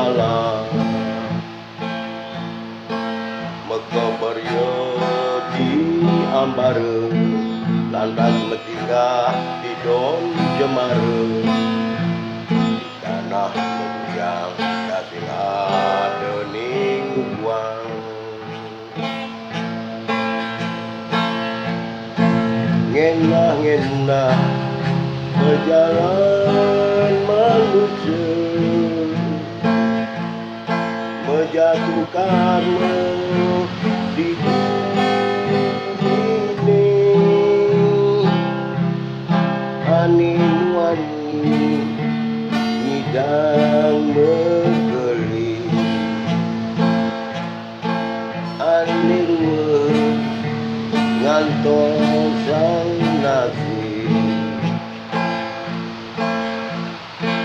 malam meka barya di ambare lantas metinggah di don jemare di tanah menjang kasih ada ning uang ngenah-ngenah berjalan manusia menjatuhkanmu di bumi ini ani-wani ngidang menggeli ani-ruwet ngantos sang nasi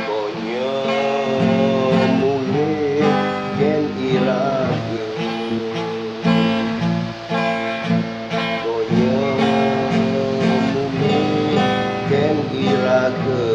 konya mulih yen irage konya mulih yen irage